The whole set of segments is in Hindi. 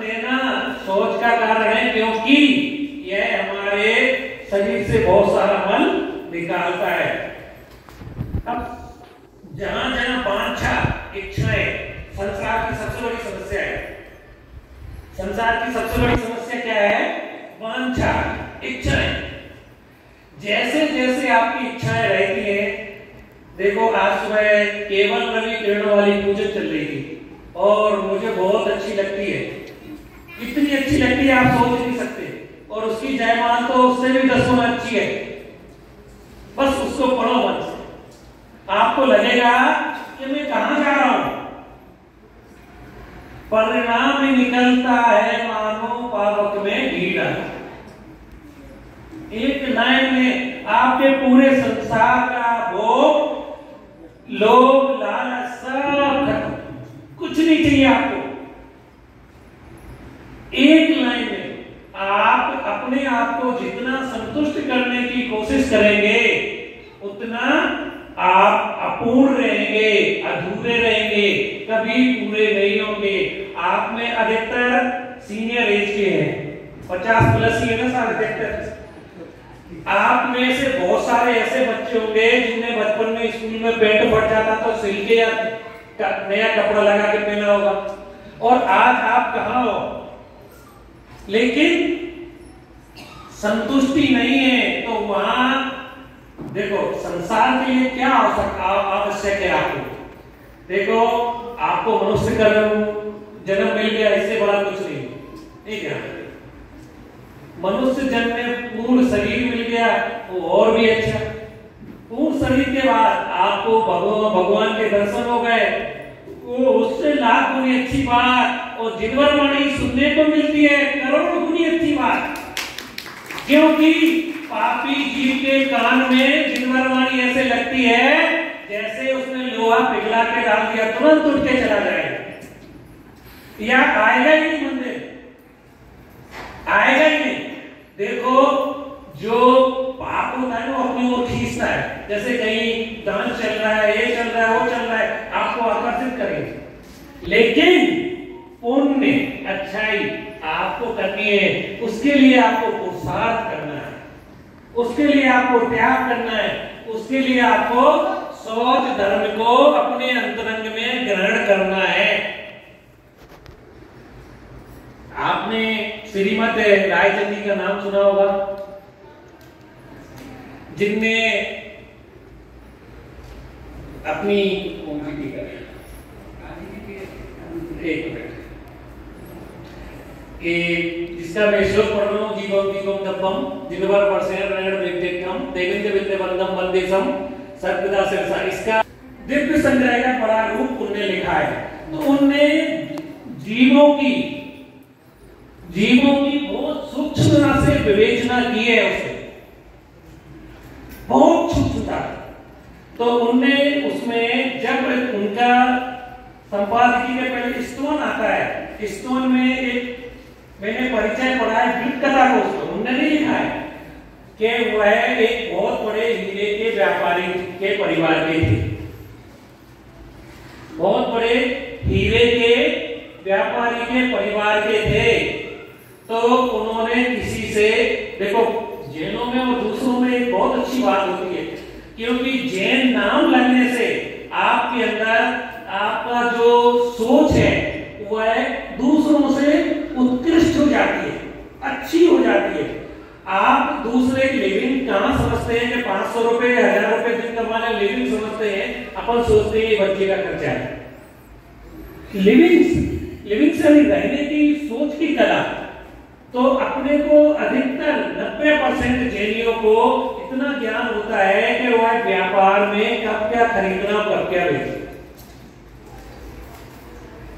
देना सोच का कारण है, क्योंकि यह हमारे शरीर से बहुत सारा मल निकालता है। अब जहां जहां वांछा, इच्छाएं संसार की सबसे बड़ी समस्या है। संसार की सबसे बड़ी समस्या क्या है? वांछा, इच्छाएं। जैसे जैसे आपकी इच्छाएं रहती हैं, देखो आज सुबह केवल रवि किरणों वाली पूजा चल रही थी और मुझे बहुत अच्छी लगती है। इतनी अच्छी लगती है आप सोच नहीं सकते, और उसकी जयमाल तो उससे भी 10 गुना अच्छी है। बस उसको पढ़ो मन से, आपको लगेगा कि मैं कहां जा रहा हूं। परिणाम निकलता है मानो पावक में घी डाला। एक लाइन में आपके पूरे संसार का भोग, लोभ, लालच सब खत्म, कुछ नहीं चाहिए आपको। एक लाइन में आप अपने आप को जितना संतुष्ट करने की कोशिश करेंगे उतना आप अपूर्ण रहेंगे, अधूरे रहेंगे, कभी पूरे नहीं होंगे। आप में अधिकतर सीनियर एज के हैं, 50 प्लस ही है ना सर अधिकतर। आप में से बहुत सारे ऐसे बच्चे होंगे जिन्हें बचपन में स्कूल में पेट फट जाता तो सिल के या नया कपड़ा लगा के पहना होगा, और आज आप कहां हो। लेकिन संतुष्टि नहीं है, तो वहां देखो संसार के लिए क्या आवश्यक है आपको। देखो आपको मनुष्य का जन्म मिल गया, इससे बड़ा कुछ नहीं, ठीक है। मनुष्य जन्म में पूर्ण शरीर मिल गया वो और भी अच्छा। पूर्ण शरीर के बाद आपको भगवान के दर्शन हो गए, वो उससे लाख गुनी अच्छी बात। और जिनवर वाणी सुनने को मिलती है, करोड़ों गुनी अच्छी बात, क्योंकि पापी जीव के कान में जिनवर वाणी ऐसे लगती है जैसे उसने लोहा पिघला के डाल दिया, तुरंत उठ के चला जाएगा, या आएगा ही नहीं मंदिर, आएगा ही नहीं। देखो जो पाप होता है वो अपनी ओर खींचता है, जैसे कहीं डांस चल रहा है, ये चल रहा है, वो चल रहा है, आपको आकर्षित करेंगे। लेकिन पुण्य, अच्छाई आपको करनी है, उसके लिए आपको पुरुषार्थ करना है, उसके लिए आपको त्याग करना है, उसके लिए आपको शौच धर्म को अपने अंतरंग में ग्रहण करना है। आपने श्रीमद रायचंद जी का नाम सुना होगा, जिनने अपनी जिसका मैं श्लोक पढ़ रहा हूं, जीवम जीवम दब्बम जिनवर परसेन रणण विद्यकम देवेंद्र विद्य बंदम वंदेशम सर्वदा सिरसा। इसका दिव्य संग्रह का बड़ा रूप उन्होंने लिखा है। तो उनने जीवों की बहुत सूक्ष्मता से विवेचना की है, उसे बहुत सूक्ष्मता। तो उनने उसमें जब उनका संपादकीय के पहले स्तोन आता है, स्तोन में एक मैंने परिचय पढ़ा है गीत कथा को, उसको उन्होंने लिखा है कि वह एक बहुत बड़े हीरे के व्यापारी के परिवार के थे, बहुत बड़े हीरे के व्यापारी के परिवार के थे। तो उन्होंने किसी से, देखो जैनों में और दूसरों में एक बहुत अच्छी बात होती है, क्योंकि जैन नाम लगने से आपके अंदर आपका जो सोच है वह दूसरों से उत्कृष्ट हो जाती है, अच्छी हो जाती है। आप दूसरे की लिविंग कहां समझते हैं कि 500 रुपए 1000 रुपए दिन कमाने लिविंग समझते हैं, अपन सोचते हैं बच्चे का खर्चा है। लिविंग से रहने की सोच की कला, तो अपने को अधिकतर 90% जैनियों को इतना ज्ञान होता है कि वह व्यापार में कब क्या खरीदना कब क्या बेचना,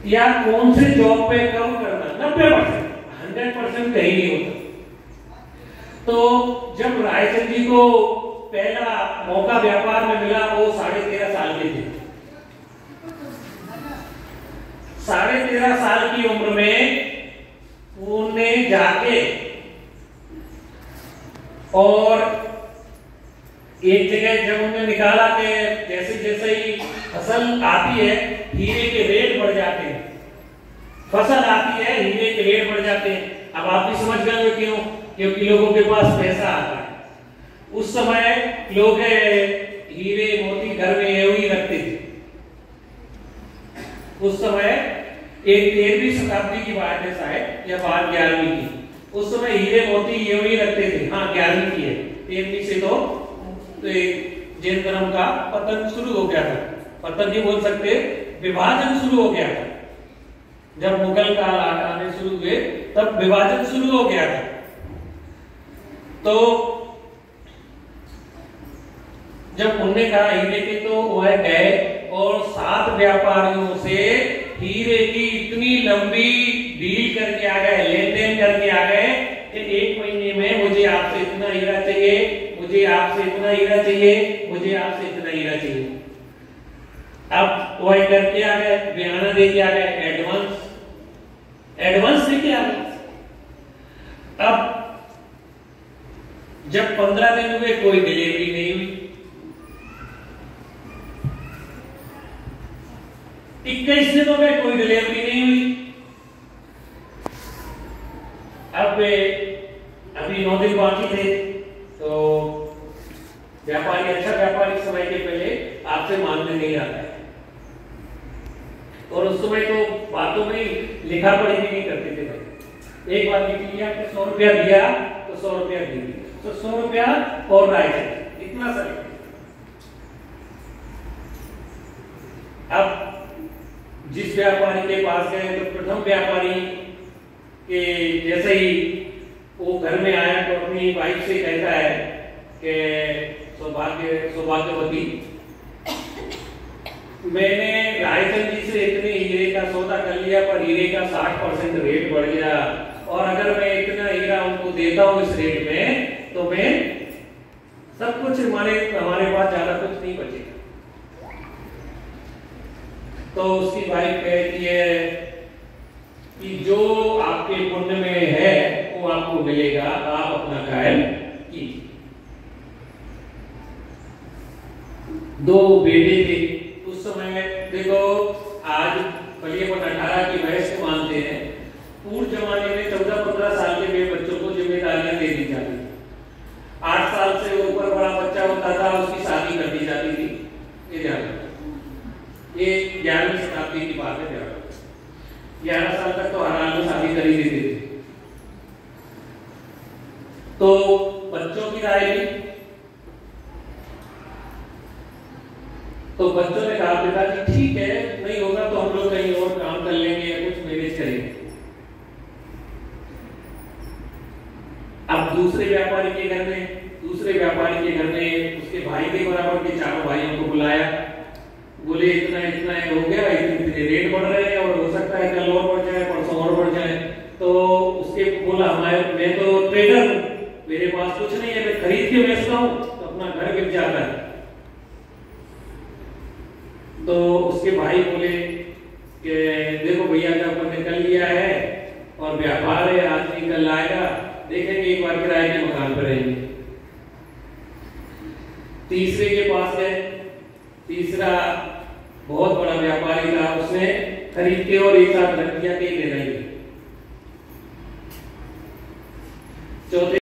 या कौन से जॉब पे कम करना, 90%, 100% कहीं नहीं होता। तो जब रायचंद जी को पहला मौका व्यापार में मिला, वो 13.5 साल के थे। 13.5 साल की उम्र में उन्होंने जाके और एक जगह जब उन्होंने निकाला कि जैसे जैसे ही फसल आती है हीरे के रेट बढ़ जाते हैं, फसल आती है हीरे के रेट आप भी समझ गए क्यों? क्योंकि लोगों के पास पैसा आता है। उस समय लोग हीरे मोती घर में यूं ही रखते थे। उस समय एक 13वीं शताब्दी की बात है शायद, या बाद 11वीं की। उस समय हीरे मोती यूं ही रखते थे। हाँ 11वीं की है, 13वीं से तो जैन धर्म का पतन शुरू हो गया था। पतन नहीं बोल सकते, विभाजन शुरू हो गया था। जब मुगल काल आने शुरू हुए तब विभाजन शुरू हो गया था। तो जब उन्होंने कहा हीरे के, तो वह गए और 7 व्यापारियों से हीरे की इतनी लंबी डील करके आ गए, लेन देन करके आ गए कि 1 महीने में मुझे आपसे इतना हीरा चाहिए, मुझे आपसे इतना हीरा चाहिए, मुझे आपसे इतना हीरा चाहिए। अब वह करके आ गए, बयाना दे के आ गए, एडवांस दे के आ गए। अब जब 15 दिन हुए कोई डिलीवरी नहीं हुई, 21 दिन हो गए कोई डिलीवरी नहीं हुई। अब अभी 9 दिन बाकी थे, तो व्यापारी, अच्छा व्यापारी समय के पहले आपसे मांगने नहीं आता है। और उस समय तो बातों में लिखा पढ़ी भी नहीं करते थे भाई। एक बार लिख लिया कि 100 रुपया दिया तो 100 रुपया दे दिया, तो 100 रुपया और राय इतना सा। अब जिस व्यापारी के पास गए तो प्रथम व्यापारी के जैसे ही वो घर में आया तो अपनी वाइफ से कहता है कि सौभाग्यवती, मैंने रायचंद जी से इतने हीरे का सौदा कर लिया, पर हीरे का 60% रेट बढ़ गया, और अगर मैं इतना हीरा उनको देता हूं इस रेट में तो मैं सब कुछ हमारे पास ज्यादा कुछ नहीं बचेगा। तो उसकी वाइफ कहती है कि जो आपके पुण्य में है वो आपको मिलेगा, आप अपना कायल कीजिए। 2 बेटे थे उस समय। देखो आज कलियपन 18 की वयस को मानते हैं, पूर्व जमाने में 14-15 साल के बच्चों को जिम्मेदारियां दे दी जाती थी। 8 साल से ऊपर बड़ा बच्चा होता था, उसकी शादी कर दी जाती थी। ये 11वीं शताब्दी की बात है। 11 साल तक तो हर आदमी शादी कर ही देते थे। तो बच्चों की राय ली, तो बच्चों ने कहा पिताजी ठीक है, नहीं होगा तो हम लोग कहीं और काम कर लेंगे या कुछ मैनेज करेंगे। अब दूसरे व्यापारी के घर में उसके भाई के बराबर के 4 भाइयों को बुलाया। बोले इतना इतना हो गया, इतने रेट बढ़ रहे हैं, और हो सकता है कल और बढ़ जाए, परसों और बढ़ जाए। तो उसके बोला मैं तो ट्रेडर हूं, मेरे पास कुछ नहीं है, मैं खरीद के बेचता हूं, तो अपना घर बिक जाता है। तो उसके भाई बोले कि देखो भैया का अपन ने कर लिया है और व्यापार है, आज नहीं कल आएगा, देखेंगे एक बार किराए के मकान पर रहेंगे। तीसरे के पास है, तीसरा बहुत बड़ा व्यापारी था, उसने खरीद के और एक साथ रख दिया कि ले रही है। चौथे